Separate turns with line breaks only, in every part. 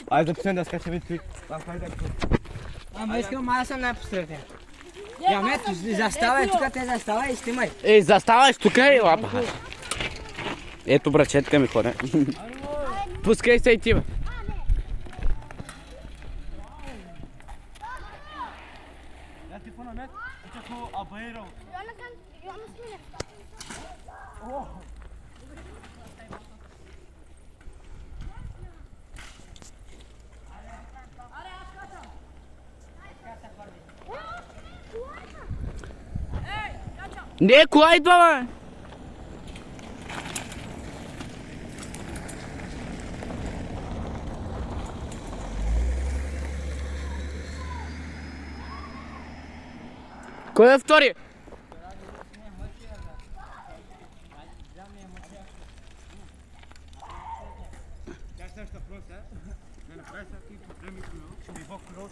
Ale zapisałem, skaczemy ty.
A mas que eu massa na piscina. Ja meto, zastava, tu até zastava, este mãe.
Ej, zastawaš tukaj, lapa. Ето брачетка ми хора. Пускай се и ти, бе.
Ja ti puno met, kako abajero.
Не, кола идва, бе? Кой е втори?
Ja sam što prosa. Ne presa ti problemi kulo, mi bok kulo.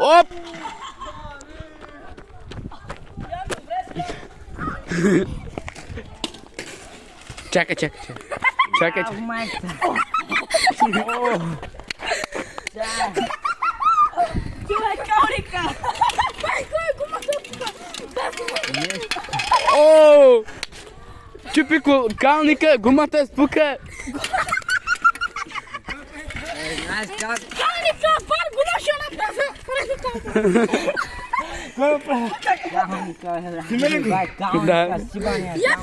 Оп! Чакай, чакай, чакай. Чакай, чакай. О! Чупи калника, гумата спука.
Калника, пар гумаша на паза.
Ja, vai, calma,
Da.
Cacibania.
Я